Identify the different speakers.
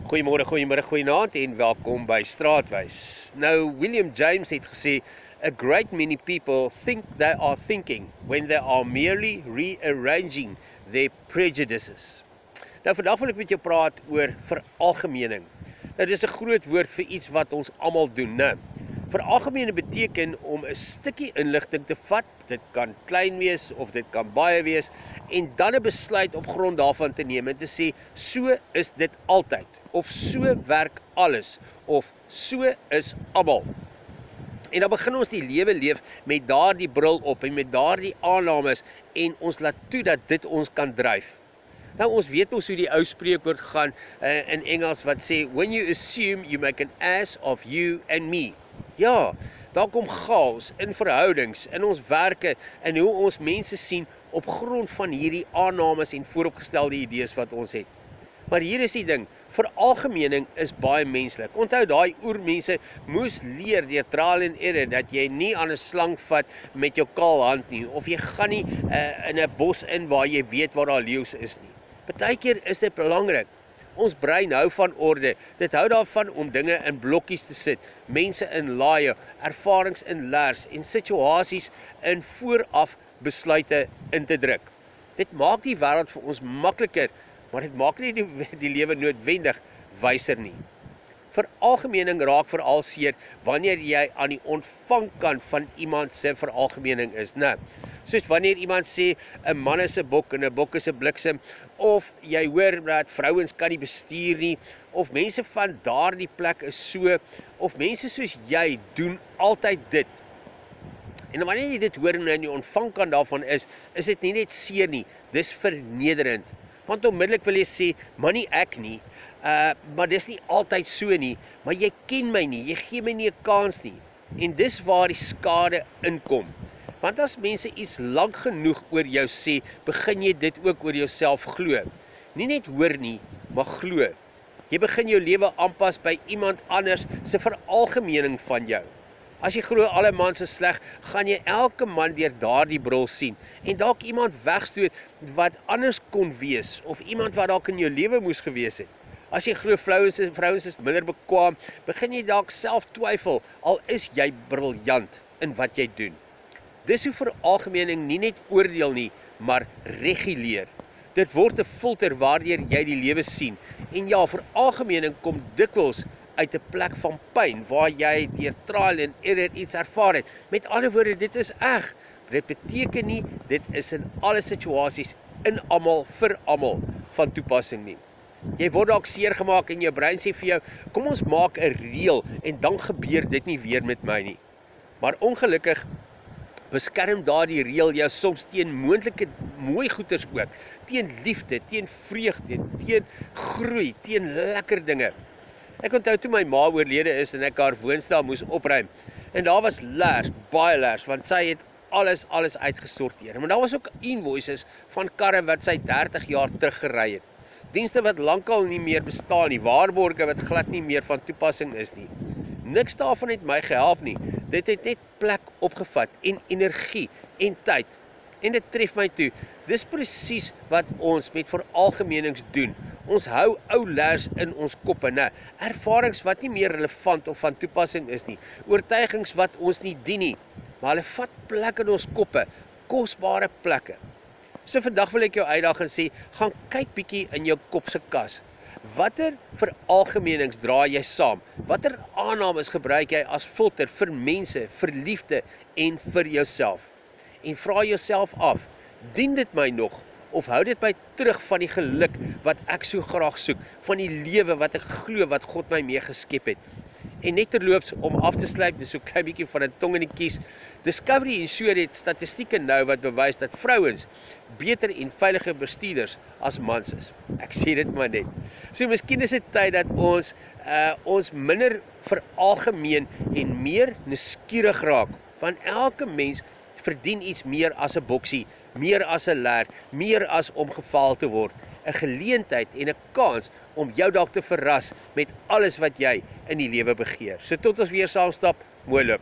Speaker 1: Goeiemôre, goeiemiddag, goeienaand en welkom by Straatwys. Nou, William James het gesê, "A great many people think they are thinking when they are merely rearranging their prejudices." Nou, vandag wil ek met jou praat oor veralgemening. Nou, dis 'n groot woord vir iets wat ons almal doen, né? Veralgemening beteken om 'n stukkie inligting te vat, dit kan klein wees of dit kan baie wees, en dan 'n besluit op grond daarvan te neem en te sê, so is dit altyd, of so werk alles, of so is almal. En dan begin ons die lewe leef met daardie bril op en met daardie aannames en ons laat toe dat dit ons kan dryf. Nou ons weet ons hoe die ou spreekwoord gaan in Engels wat sê, when you assume you make an ass of you and me. Ja, daar kom chaos in verhoudings, in ons werke en hoe ons mense sien op grond van hierdie aannames en vooropgestelde idees wat ons het. Maar hier is die ding, veralgemening is baie menslik. Onthou, daai oermense moes leer deur trial and error dat jy nie aan 'n slang vat met jou kaal hand nie, of jy gaan nie in 'n bos in waar jy weet waar daar leeu's is nie. Partykeer is dit belangrik. Ons brein hou van orde. Dit hou daarvan om dinge in blokkies te sit, mense in laaie, ervarings in lers en situasies in vooraf besluite in te druk. Dit maak die wêreld vir ons makliker, maar dit maak nie die lewe noodwendig wyser nie. Veralgemening raak veral seer wanneer jy aan die ontvangkant van iemand se veralgemening is, né? Soos wanneer iemand sê 'n man is 'n bok en 'n bok is 'n bliksem, of jy hoor dat vrouens kan nie bestuur nie, of mense van daardie plek is so, of mense soos jy doen altyd dit. En wanneer jy dit hoor en in die ontvangkant daarvan is dit nie net seer nie, dis vernederend. Want onmiddellik wil jy sê, maar nie ek nie, maar dis nie altyd so nie, maar jy ken my nie, jy gee my nie 'n kans nie. En dis waar die skade inkom. Want as mense iets lank genoeg oor jou sê, begin jy dit ook oor jouself glo. Nie net hoor nie, maar glo. Jy begin jou lewe aanpas by iemand anders se veralgemening van jou. As jy glo alle mans is sleg, gaan jy elke man deur daardie bril sien en dalk iemand wegstoot wat anders kon wees of iemand wat dalk in jou lewe moes gewees het. As jy glo vrouens is minder bekwaam, begin jy dalk self twyfel al is jy briljant in wat jy doen. Dis hoe veralgemening nie net oordeel nie, maar reguleer. Dit word 'n filter waardeur jy die lewe sien. En ja, veralgemening kom dikwels uit 'n plek van pyn, waar jy deur trial and error iets ervaar het. Met ander woorde, dit is eg. Dit beteken nie, dit is in alle situasies, in almal, vir almal, van toepassing nie. Jy word dalk seer gemaak en jou brein sê vir jou, kom ons maak 'n reël en dan gebeur dit nie weer met my nie. Maar ongelukkig beskerm daardie reël jou soms teen moontlike mooi goeders ook, teen liefde, teen vreugde, teen groei, teen lekker dinge. Ek onthou toe my ma oorlede is en ek haar woonstel moes opruim. En daar was lers, baie lers, want sy het alles uitgesorteer. Maar daar was ook invoices van karre wat sy 30 jaar terug gery het. Dienste wat lankal nie meer bestaan nie, waarborge wat glad nie meer van toepassing is nie. Niks daarvan het my gehelp nie. Dit het net plek opgevat en energie en tyd. En dit tref my toe. Dis presies wat ons met veralgemenings doen. Ons hou ou lers in ons koppe, né? Ervarings wat nie meer relevant of van toepassing is nie. Oortuigings wat ons nie dien nie. Maar hulle vat plek in ons koppe, kosbare plekke. So vandag wil ek jou uitdaag en sê, gaan kyk bietjie in jou kop se kas. Watter veralgemenings dra jy saam? Watter aannames gebruik jy as filter vir mense, vir liefde en vir jouself? En vra jouself af, dien dit my nog? Of hou dit my terug van die geluk wat ek so graag soek, van die lewe wat ek glo wat God my mee geskep het? En net terloops, om af te sluit, dis so klein bietjie van 'n tong in die kies. Discovery Insure het statistieke nou wat bewys dat vrouens beter en veiliger bestuurders as mans is. Ek sê dit maar net. So miskien is dit tyd dat ons minder veralgemeen en meer nuuskierig raak, want elke mens verdien iets meer as 'n boksie, meer as 'n ler, meer as om gefaal te word. 'n Geleentheid en 'n kans om jou dalk te verras met alles wat jy in die lewe begeer. So tot ons weer saam stap, mooi loop.